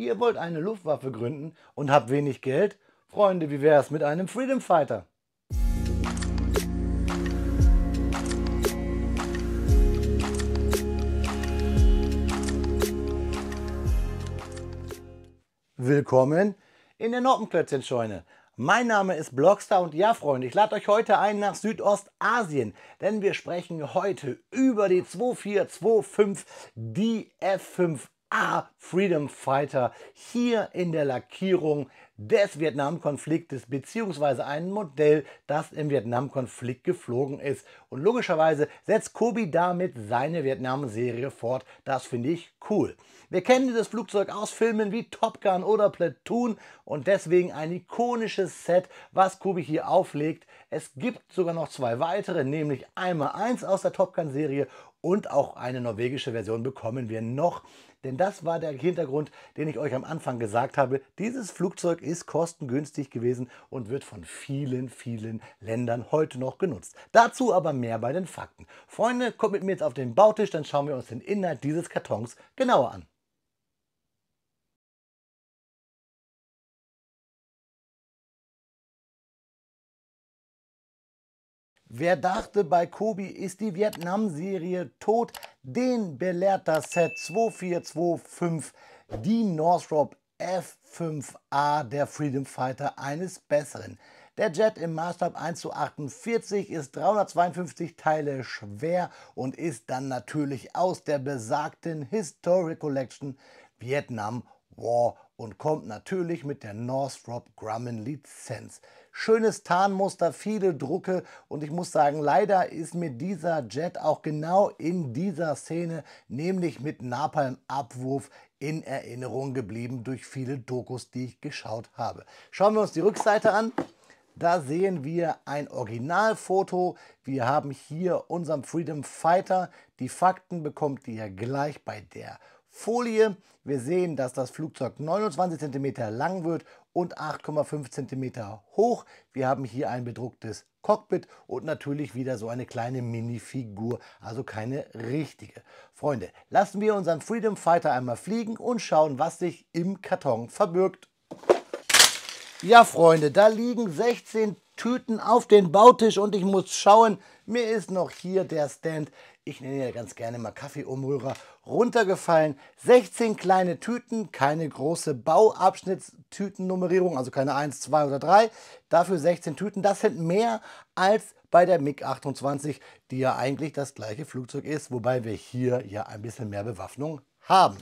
Ihr wollt eine Luftwaffe gründen und habt wenig Geld? Freunde, wie wär's mit einem Freedom Fighter? Willkommen in der Noppenklötzchenscheune. Mein Name ist Blockstar und ja, Freunde, ich lade euch heute ein nach Südostasien, denn wir sprechen heute über die 2425, die F5A Freedom Fighter, hier in der Lackierung des Vietnamkonfliktes bzw. ein Modell, das im Vietnamkonflikt geflogen ist. Und logischerweise setzt Kobi damit seine Vietnam-Serie fort. Das finde ich cool. Wir kennen dieses Flugzeug aus Filmen wie Top Gun oder Platoon und deswegen ein ikonisches Set, was Kobi hier auflegt. Es gibt sogar noch zwei weitere, nämlich einmal eins aus der Top Gun Serie und auch eine norwegische Version bekommen wir noch. Denn das war der Hintergrund, den ich euch am Anfang gesagt habe. Dieses Flugzeug ist kostengünstig gewesen und wird von vielen, vielen Ländern heute noch genutzt. Dazu aber mehr bei den Fakten. Freunde, kommt mit mir jetzt auf den Bautisch, dann schauen wir uns den Inhalt dieses Kartons genauer an. Wer dachte, bei Kobi ist die Vietnam-Serie tot, den belehrt das Set 2425, die Northrop F5A der Freedom Fighter, eines Besseren. Der Jet im Maßstab 1:48 ist 352 Teile schwer und ist dann natürlich aus der besagten Historic Collection Vietnam War und kommt natürlich mit der Northrop Grumman Lizenz. Schönes Tarnmuster, viele Drucke und ich muss sagen, leider ist mir dieser Jet auch genau in dieser Szene, nämlich mit Napalm-Abwurf, in Erinnerung geblieben durch viele Dokus, die ich geschaut habe. Schauen wir uns die Rückseite an. Da sehen wir ein Originalfoto. Wir haben hier unseren Freedom Fighter. Die Fakten bekommt ihr gleich bei der Folie. Wir sehen, dass das Flugzeug 29 cm lang wird und 8,5 cm hoch. Wir haben hier ein bedrucktes Cockpit und natürlich wieder so eine kleine Minifigur, also keine richtige. Freunde, lassen wir unseren Freedom Fighter einmal fliegen und schauen, was sich im Karton verbirgt. Ja, Freunde, da liegen 16 Tüten auf den Bautisch und ich muss schauen, mir ist noch hier der Stand, ich nenne ja ganz gerne mal Kaffeeumrührer, runtergefallen. 16 kleine Tüten, keine große Bauabschnittstütennummerierung, also keine 1, 2 oder 3. Dafür 16 Tüten, das sind mehr als bei der MiG-28, die ja eigentlich das gleiche Flugzeug ist, wobei wir hier ja ein bisschen mehr Bewaffnung haben.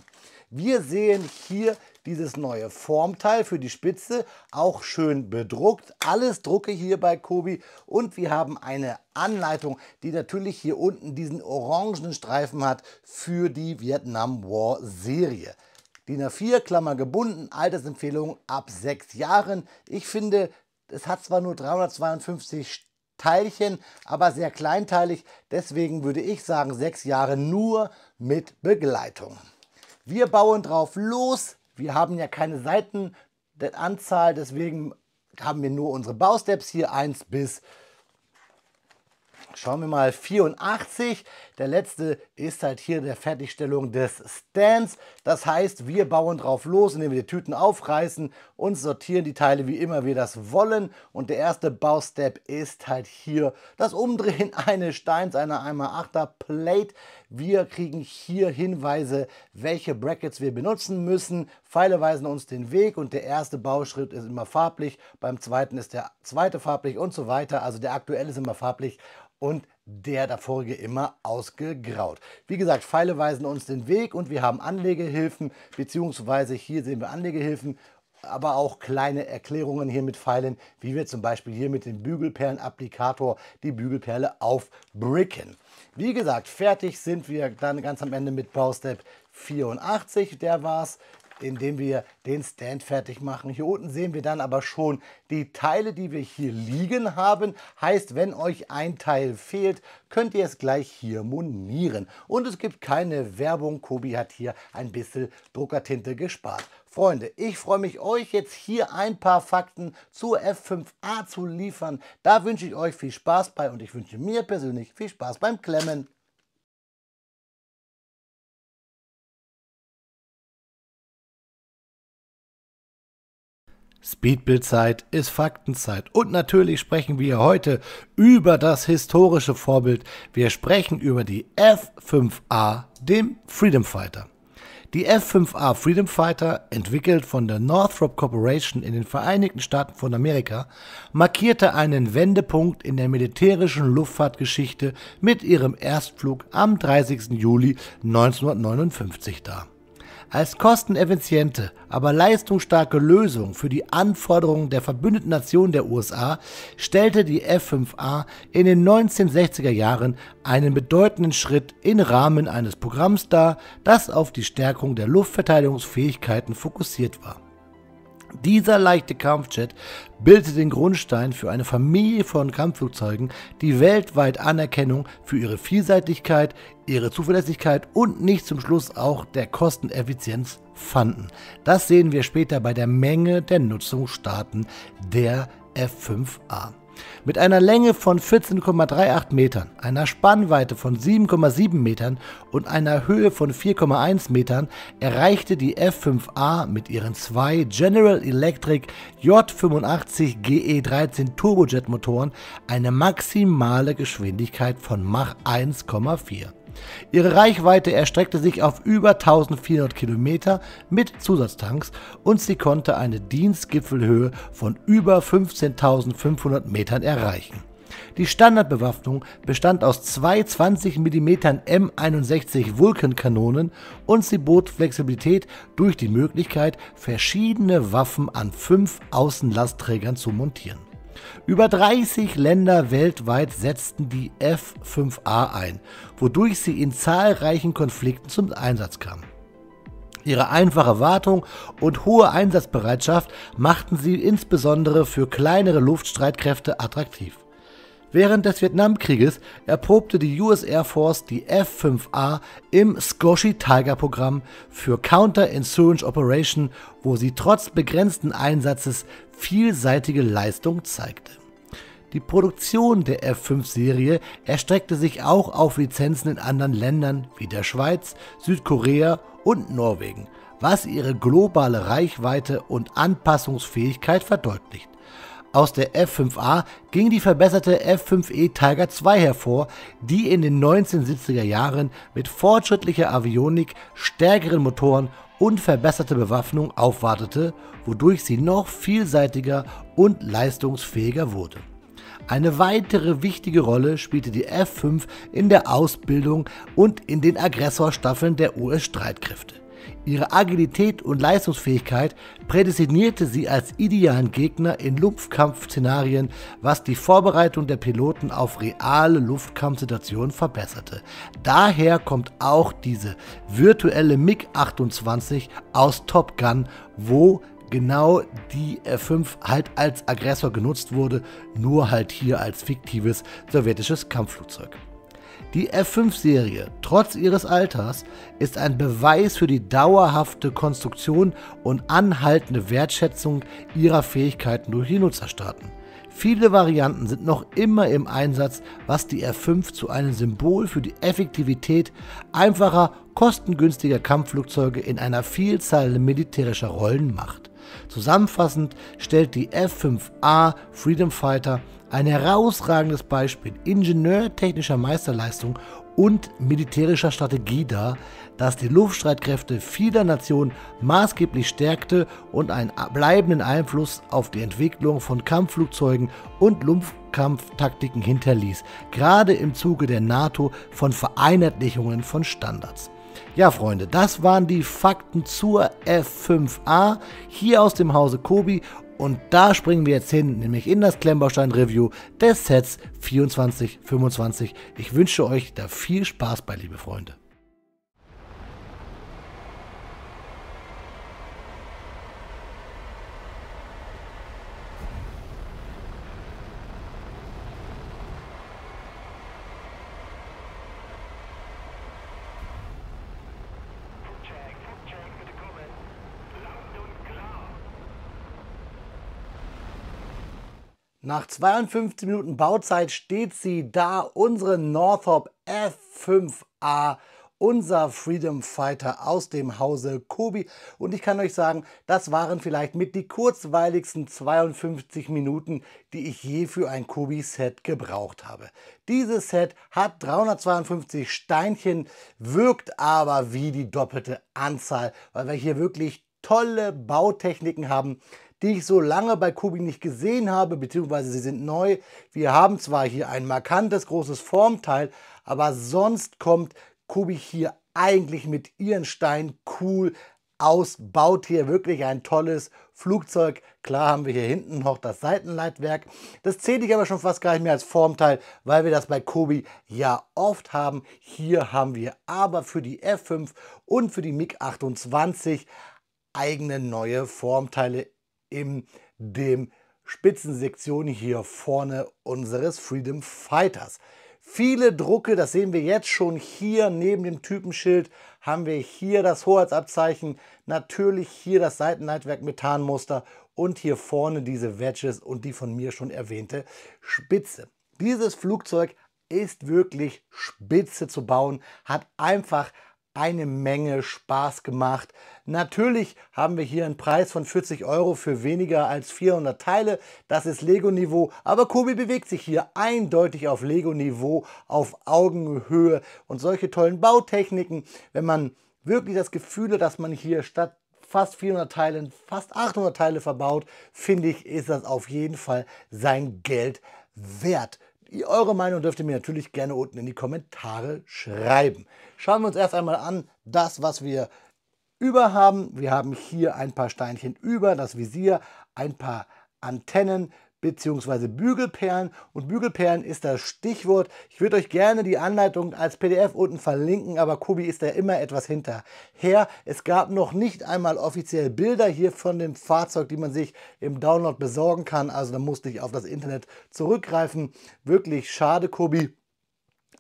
Wir sehen hier dieses neue Formteil für die Spitze, auch schön bedruckt. Alles Drucke hier bei Kobi und wir haben eine Anleitung, die natürlich hier unten diesen orangenen Streifen hat für die Vietnam War Serie. DIN A4, Klammer gebunden, Altersempfehlung ab 6 Jahren. Ich finde, es hat zwar nur 352 Teilchen, aber sehr kleinteilig. Deswegen würde ich sagen 6 Jahre nur mit Begleitung. Wir bauen drauf los. Wir haben ja keine Seitenanzahl, deswegen haben wir nur unsere Bausteps hier 1 bis, schauen wir mal, 84. Der letzte ist halt hier der Fertigstellung des Stands. Das heißt, wir bauen drauf los, indem wir die Tüten aufreißen und sortieren die Teile, wie immer wir das wollen. Und der erste Baustep ist halt hier das Umdrehen eines Steins, einer 1x8er Plate. Wir kriegen hier Hinweise, welche Brackets wir benutzen müssen. Pfeile weisen uns den Weg und der erste Bauschritt ist immer farblich. Beim zweiten ist der zweite farblich und so weiter. Also der aktuelle ist immer farblich und der davorige immer ausgegraut. Wie gesagt, Pfeile weisen uns den Weg und wir haben Anlegehilfen, beziehungsweise hier sehen wir Anlegehilfen, aber auch kleine Erklärungen hier mit Pfeilen, wie wir zum Beispiel hier mit dem Bügelperlenapplikator die Bügelperle aufbricken. Wie gesagt, fertig sind wir dann ganz am Ende mit Baustep 84, der war's, indem wir den Stand fertig machen. Hier unten sehen wir dann aber schon die Teile, die wir hier liegen haben. Heißt, wenn euch ein Teil fehlt, könnt ihr es gleich hier monieren. Und es gibt keine Werbung. Kobi hat hier ein bisschen Druckertinte gespart. Freunde, ich freue mich, euch jetzt hier ein paar Fakten zur F5A zu liefern. Da wünsche ich euch viel Spaß bei und ich wünsche mir persönlich viel Spaß beim Klemmen. Speedbildzeit ist Faktenzeit und natürlich sprechen wir heute über das historische Vorbild. Wir sprechen über die F-5A, dem Freedom Fighter. Die F-5A Freedom Fighter, entwickelt von der Northrop Corporation in den Vereinigten Staaten von Amerika, markierte einen Wendepunkt in der militärischen Luftfahrtgeschichte mit ihrem Erstflug am 30. Juli 1959 dar. Als kosteneffiziente, aber leistungsstarke Lösung für die Anforderungen der Verbündeten Nationen der USA stellte die F-5A in den 1960er Jahren einen bedeutenden Schritt im Rahmen eines Programms dar, das auf die Stärkung der Luftverteidigungsfähigkeiten fokussiert war. Dieser leichte Kampfjet bildete den Grundstein für eine Familie von Kampfflugzeugen, die weltweit Anerkennung für ihre Vielseitigkeit, ihre Zuverlässigkeit und nicht zum Schluss auch der Kosteneffizienz fanden. Das sehen wir später bei der Menge der Nutzungsstaaten der F-5A. Mit einer Länge von 14,38 Metern, einer Spannweite von 7,7 Metern und einer Höhe von 4,1 Metern erreichte die F-5A mit ihren zwei General Electric J85 GE13 Turbojet-Motoren eine maximale Geschwindigkeit von Mach 1,4. Ihre Reichweite erstreckte sich auf über 1400 Kilometer mit Zusatztanks und sie konnte eine Dienstgipfelhöhe von über 15.500 Metern erreichen. Die Standardbewaffnung bestand aus zwei 20 mm M61 Vulcan-Kanonen und sie bot Flexibilität durch die Möglichkeit, verschiedene Waffen an 5 Außenlastträgern zu montieren. Über 30 Länder weltweit setzten die F-5A ein, wodurch sie in zahlreichen Konflikten zum Einsatz kam. Ihre einfache Wartung und hohe Einsatzbereitschaft machten sie insbesondere für kleinere Luftstreitkräfte attraktiv. Während des Vietnamkrieges erprobte die US Air Force die F-5A im Scotia Tiger Programm für Counter-Insurgence Operation, wo sie trotz begrenzten Einsatzes vielseitige Leistung zeigte. Die Produktion der F-5-Serie erstreckte sich auch auf Lizenzen in anderen Ländern wie der Schweiz, Südkorea und Norwegen, was ihre globale Reichweite und Anpassungsfähigkeit verdeutlicht. Aus der F-5A ging die verbesserte F-5E Tiger II hervor, die in den 1970er Jahren mit fortschrittlicher Avionik, stärkeren Motoren und verbesserter Bewaffnung aufwartete, wodurch sie noch vielseitiger und leistungsfähiger wurde. Eine weitere wichtige Rolle spielte die F-5 in der Ausbildung und in den Aggressorstaffeln der US-Streitkräfte. Ihre Agilität und Leistungsfähigkeit prädestinierte sie als idealen Gegner in Luftkampfszenarien, was die Vorbereitung der Piloten auf reale Luftkampfsituationen verbesserte. Daher kommt auch diese virtuelle MiG-28 aus Top Gun, wo genau die F-5 halt als Aggressor genutzt wurde, nur halt hier als fiktives sowjetisches Kampfflugzeug. Die F-5-Serie, trotz ihres Alters, ist ein Beweis für die dauerhafte Konstruktion und anhaltende Wertschätzung ihrer Fähigkeiten durch die Nutzerstaaten. Viele Varianten sind noch immer im Einsatz, was die F-5 zu einem Symbol für die Effektivität einfacher, kostengünstiger Kampfflugzeuge in einer Vielzahl militärischer Rollen macht. Zusammenfassend stellt die F-5A Freedom Fighter ein herausragendes Beispiel ingenieurtechnischer Meisterleistung und militärischer Strategie dar, das die Luftstreitkräfte vieler Nationen maßgeblich stärkte und einen bleibenden Einfluss auf die Entwicklung von Kampfflugzeugen und Luftkampftaktiken hinterließ, gerade im Zuge der NATO von Vereinheitlichungen von Standards. Ja, Freunde, das waren die Fakten zur F-5A hier aus dem Hause Kobi. Und da springen wir jetzt hin, nämlich in das Klemmbaustein-Review des Sets 2425. Ich wünsche euch da viel Spaß bei, liebe Freunde. Nach 52 Minuten Bauzeit steht sie da, unsere Northrop F-5A. unser Freedom Fighter aus dem Hause Kobi. Und ich kann euch sagen, das waren vielleicht mit die kurzweiligsten 52 Minuten, die ich je für ein Kobi-Set gebraucht habe. Dieses Set hat 352 Steinchen, wirkt aber wie die doppelte Anzahl, weil wir hier wirklich tolle Bautechniken haben, die ich so lange bei Kobi nicht gesehen habe, beziehungsweise sie sind neu. Wir haben zwar hier ein markantes großes Formteil, aber sonst kommt Kobi hier eigentlich mit ihren Steinen cool aus, baut hier wirklich ein tolles Flugzeug. Klar haben wir hier hinten noch das Seitenleitwerk. Das zähle ich aber schon fast gar nicht mehr als Formteil, weil wir das bei Kobi ja oft haben. Hier haben wir aber für die F5 und für die MiG-28 eigene neue Formteile in dem Spitzensektion hier vorne unseres Freedom Fighters. Viele Drucke, das sehen wir jetzt schon hier neben dem Typenschild, haben wir hier das Hoheitsabzeichen, natürlich hier das Seitenleitwerk Methanmuster und hier vorne diese Wedges und die von mir schon erwähnte Spitze. Dieses Flugzeug ist wirklich spitze zu bauen, hat einfach eine Menge Spaß gemacht. Natürlich haben wir hier einen Preis von 40 € für weniger als 400 Teile. Das ist Lego-Niveau, aber Kobi bewegt sich hier eindeutig auf Lego-Niveau, auf Augenhöhe und solche tollen Bautechniken. Wenn man wirklich das Gefühl hat, dass man hier statt fast 400 Teilen fast 800 Teile verbaut, finde ich, ist das auf jeden Fall sein Geld wert. Eure Meinung dürft ihr mir natürlich gerne unten in die Kommentare schreiben. Schauen wir uns erst einmal an, das, was wir über haben. Wir haben hier ein paar Steinchen über, das Visier, ein paar Antennen bzw. Bügelperlen. Und Bügelperlen ist das Stichwort. Ich würde euch gerne die Anleitung als PDF unten verlinken, aber Kobi ist da immer etwas hinterher. Es gab noch nicht einmal offiziell Bilder hier von dem Fahrzeug, die man sich im Download besorgen kann. Also da musste ich auf das Internet zurückgreifen. Wirklich schade, Kobi.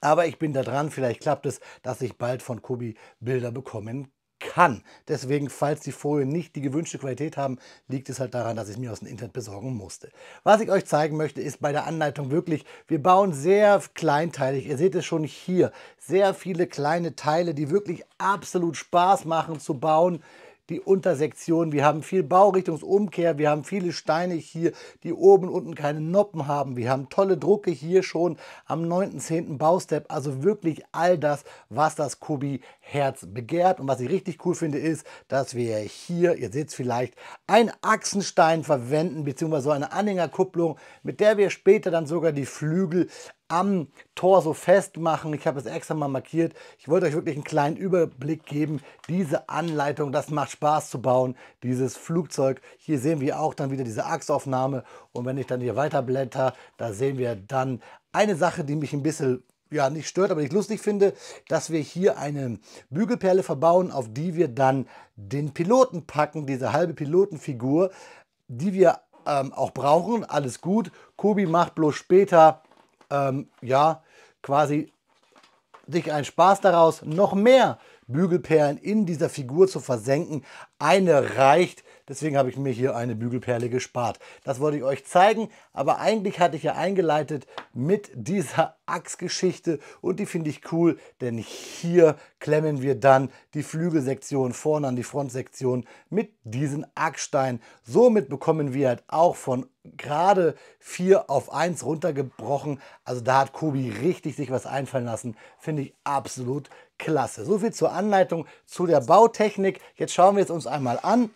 Aber ich bin da dran. Vielleicht klappt es, dass ich bald von Kobi Bilder bekommen kann. Deswegen, falls die Folien nicht die gewünschte Qualität haben, liegt es halt daran, dass ich es mir aus dem Internet besorgen musste. Was ich euch zeigen möchte, ist bei der Anleitung wirklich, wir bauen sehr kleinteilig. Ihr seht es schon hier, sehr viele kleine Teile, die wirklich absolut Spaß machen zu bauen. Die Untersektion, wir haben viel Baurichtungsumkehr, wir haben viele Steine hier, die oben und unten keine Noppen haben. Wir haben tolle Drucke hier schon am 9.10. Baustep. Also wirklich all das, was das Kobi-Herz begehrt. Und was ich richtig cool finde, ist, dass wir hier, ihr seht es vielleicht, einen Achsenstein verwenden, beziehungsweise so eine Anhängerkupplung, mit der wir später dann sogar die Flügel am Torso festmachen. Ich habe es extra mal markiert. Ich wollte euch wirklich einen kleinen Überblick geben. Diese Anleitung, das macht Spaß zu bauen. Dieses Flugzeug. Hier sehen wir auch dann wieder diese Achsaufnahme. Und wenn ich dann hier weiter blätter, da sehen wir dann eine Sache, die mich ein bisschen, ja, nicht stört, aber ich lustig finde, dass wir hier eine Bügelperle verbauen, auf die wir dann den Piloten packen, diese halbe Pilotenfigur, die wir auch brauchen. Alles gut. Kobi macht bloß später ja, quasi sich einen Spaß daraus, noch mehr Bügelperlen in dieser Figur zu versenken. Eine reicht, deswegen habe ich mir hier eine Bügelperle gespart. Das wollte ich euch zeigen, aber eigentlich hatte ich ja eingeleitet mit dieser Achsgeschichte und die finde ich cool, denn hier klemmen wir dann die Flügelsektion vorne an die Frontsektion mit diesen Achssteinen. Somit bekommen wir halt auch von gerade 4 auf 1 runtergebrochen. Also da hat Kobi richtig sich was einfallen lassen. Finde ich absolut klasse. So viel zur Anleitung, zu der Bautechnik. Jetzt schauen wir es uns einmal an.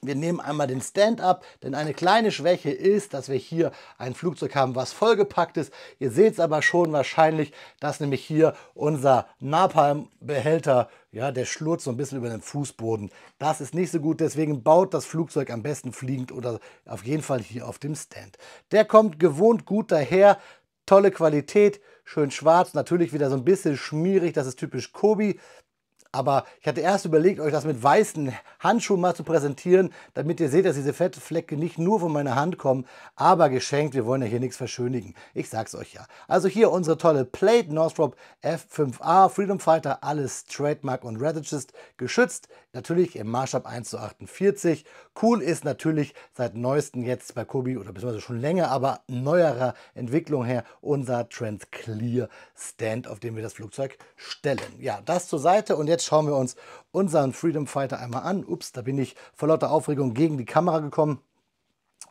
Wir nehmen einmal den Stand-up, denn eine kleine Schwäche ist, dass wir hier ein Flugzeug haben, was vollgepackt ist. Ihr seht es aber schon wahrscheinlich, dass nämlich hier unser Napalm-Behälter, ja, der schlurzt so ein bisschen über den Fußboden. Das ist nicht so gut, deswegen baut das Flugzeug am besten fliegend oder auf jeden Fall hier auf dem Stand. Der kommt gewohnt gut daher, tolle Qualität, schön schwarz, natürlich wieder so ein bisschen schmierig, das ist typisch Kobi. Aber ich hatte erst überlegt, euch das mit weißen Handschuhen mal zu präsentieren, damit ihr seht, dass diese Fettflecke nicht nur von meiner Hand kommen, aber geschenkt. Wir wollen ja hier nichts verschönigen. Ich sag's euch ja. Also hier unsere tolle Plate Northrop F5A Freedom Fighter, alles Trademark und Registered geschützt. Natürlich im Maßstab 1:48. Cool ist natürlich seit neuestem jetzt bei Kobi oder beziehungsweise schon länger, aber neuerer Entwicklung her unser Trans Clear Stand, auf dem wir das Flugzeug stellen. Ja, das zur Seite und jetzt schauen wir uns unseren Freedom Fighter einmal an. Ups, da bin ich vor lauter Aufregung gegen die Kamera gekommen.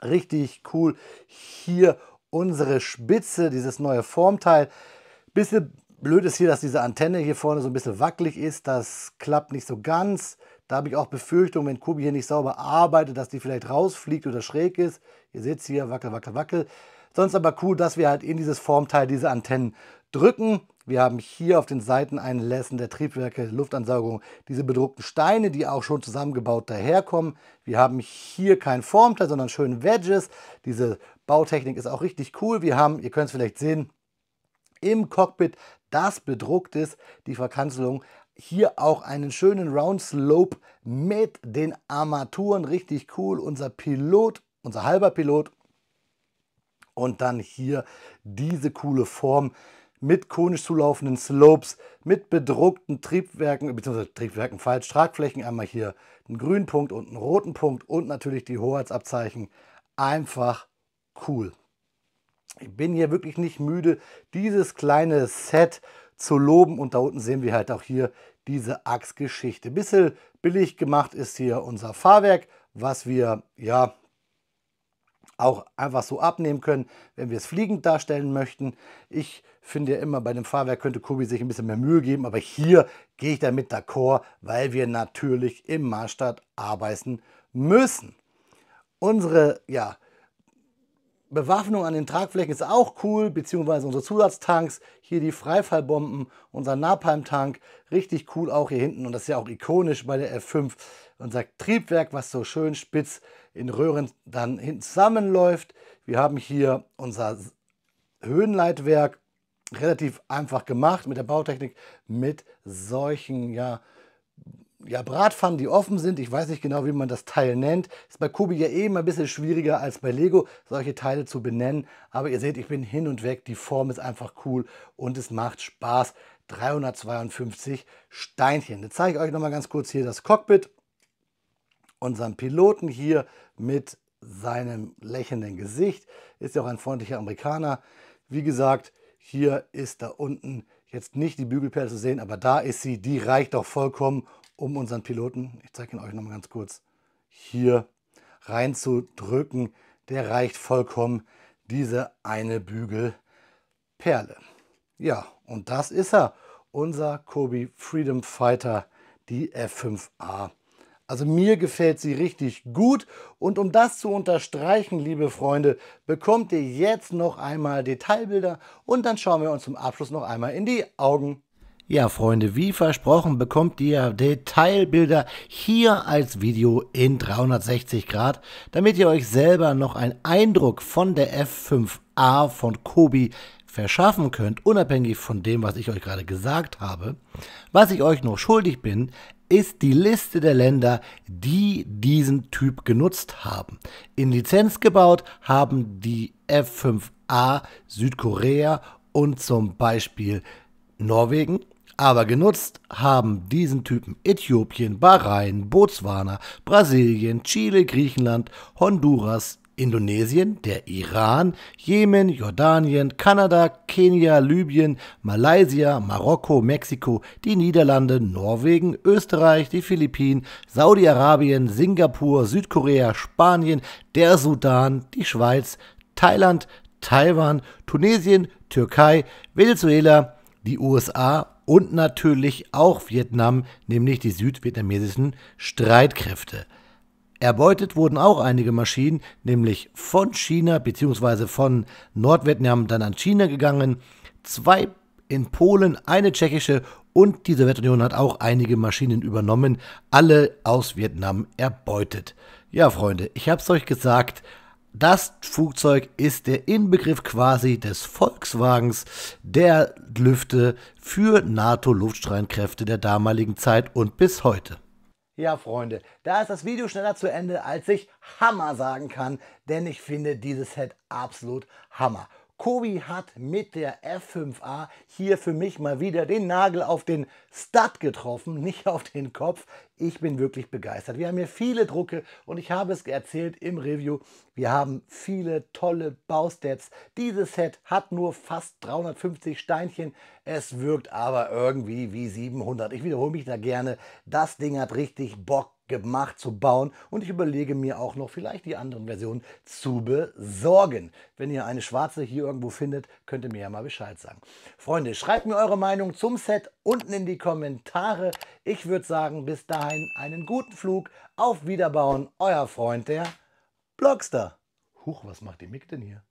Richtig cool. Hier unsere Spitze, dieses neue Formteil. Bisschen blöd ist hier, dass diese Antenne hier vorne so ein bisschen wackelig ist. Das klappt nicht so ganz. Da habe ich auch Befürchtungen, wenn Kobi hier nicht sauber arbeitet, dass die vielleicht rausfliegt oder schräg ist. Ihr seht es hier, wackel, wackel, wackel. Sonst aber cool, dass wir halt in dieses Formteil diese Antennen drücken. Wir haben hier auf den Seiten ein Lassen der Triebwerke, Luftansaugung, diese bedruckten Steine, die auch schon zusammengebaut daherkommen. Wir haben hier kein Formteil, sondern schön Wedges. Diese Bautechnik ist auch richtig cool. Wir haben, ihr könnt es vielleicht sehen, im Cockpit, das bedruckt ist, die Verkanzelung. Hier auch einen schönen Round Slope mit den Armaturen, richtig cool. Unser Pilot, unser halber Pilot. Und dann hier diese coole Form mit konisch zulaufenden Slopes, mit bedruckten Triebwerken, beziehungsweise Triebwerken falsch, Tragflächen. Einmal hier einen grünen Punkt und einen roten Punkt und natürlich die Hoheitsabzeichen. Einfach cool. Ich bin hier wirklich nicht müde, dieses kleine Set zu loben. Und da unten sehen wir halt auch hier diese Achsgeschichte. Bisschen billig gemacht ist hier unser Fahrwerk, was wir ja auch einfach so abnehmen können, wenn wir es fliegend darstellen möchten. Ich finde ja immer, bei dem Fahrwerk könnte Kobi sich ein bisschen mehr Mühe geben, aber hier gehe ich damit d'accord, weil wir natürlich im Maßstab arbeiten müssen. Unsere Bewaffnung an den Tragflächen ist auch cool, beziehungsweise unsere Zusatztanks, hier die Freifallbomben, unser Napalm-Tank, richtig cool auch hier hinten und das ist ja auch ikonisch bei der F5, unser Triebwerk, was so schön spitz in Röhren dann hinten zusammenläuft. Wir haben hier unser Höhenleitwerk, relativ einfach gemacht mit der Bautechnik, mit solchen, Bratpfannen, die offen sind. Ich weiß nicht genau, wie man das Teil nennt. Ist bei Kobi ja eben ein bisschen schwieriger als bei Lego, solche Teile zu benennen. Aber ihr seht, ich bin hin und weg. Die Form ist einfach cool und es macht Spaß. 352 Steinchen. Jetzt zeige ich euch noch mal ganz kurz hier das Cockpit. Unseren Piloten hier mit seinem lächelnden Gesicht. Ist ja auch ein freundlicher Amerikaner. Wie gesagt, hier ist da unten jetzt nicht die Bügelperle zu sehen, aber da ist sie. Die reicht auch vollkommen, um unseren Piloten, ich zeige ihn euch noch mal ganz kurz, hier reinzudrücken. Der reicht vollkommen, diese eine Bügelperle. Ja, und das ist er, unser Kobi Freedom Fighter, die F5A. Also mir gefällt sie richtig gut und um das zu unterstreichen, liebe Freunde, bekommt ihr jetzt noch einmal Detailbilder und dann schauen wir uns zum Abschluss noch einmal in die Augen. Ja, Freunde, wie versprochen bekommt ihr Detailbilder hier als Video in 360 Grad, damit ihr euch selber noch einen Eindruck von der F5A von Kobi verschaffen könnt, unabhängig von dem, was ich euch gerade gesagt habe. Was ich euch noch schuldig bin, ist die Liste der Länder, die diesen Typ genutzt haben. In Lizenz gebaut haben die F5A Südkorea und zum Beispiel Norwegen, aber genutzt haben diesen Typen Äthiopien, Bahrain, Botswana, Brasilien, Chile, Griechenland, Honduras, Indonesien, der Iran, Jemen, Jordanien, Kanada, Kenia, Libyen, Malaysia, Marokko, Mexiko, die Niederlande, Norwegen, Österreich, die Philippinen, Saudi-Arabien, Singapur, Südkorea, Spanien, der Sudan, die Schweiz, Thailand, Taiwan, Tunesien, Türkei, Venezuela, die USA und natürlich auch Vietnam, nämlich die südvietnamesischen Streitkräfte. Erbeutet wurden auch einige Maschinen, nämlich von China bzw. von Nordvietnam dann an China gegangen, 2 in Polen, eine tschechische und die Sowjetunion hat auch einige Maschinen übernommen, alle aus Vietnam erbeutet. Ja, Freunde, ich habe es euch gesagt, Das Flugzeug ist der Inbegriff quasi des Volkswagens der Lüfte für NATO-Luftstreitkräfte der damaligen Zeit und bis heute. Ja, Freunde, da ist das Video schneller zu Ende, als ich Hammer sagen kann, denn ich finde dieses Set absolut Hammer. Kobi hat mit der F5A hier für mich mal wieder den Nagel auf den Stud getroffen, nicht auf den Kopf. Ich bin wirklich begeistert. Wir haben hier viele Drucke und ich habe es erzählt im Review, wir haben viele tolle Baustats. Dieses Set hat nur fast 350 Steinchen, es wirkt aber irgendwie wie 700. Ich wiederhole mich da gerne, das Ding hat richtig Bock gemacht zu bauen und ich überlege mir auch noch vielleicht die anderen Versionen zu besorgen. Wenn ihr eine schwarze hier irgendwo findet, könnt ihr mir ja mal Bescheid sagen. Freunde, schreibt mir eure Meinung zum Set unten in die Kommentare. Ich würde sagen, bis dahin einen guten Flug, auf Wiederbauen, euer Freund der Blockster. Huch, was macht die Mick denn hier?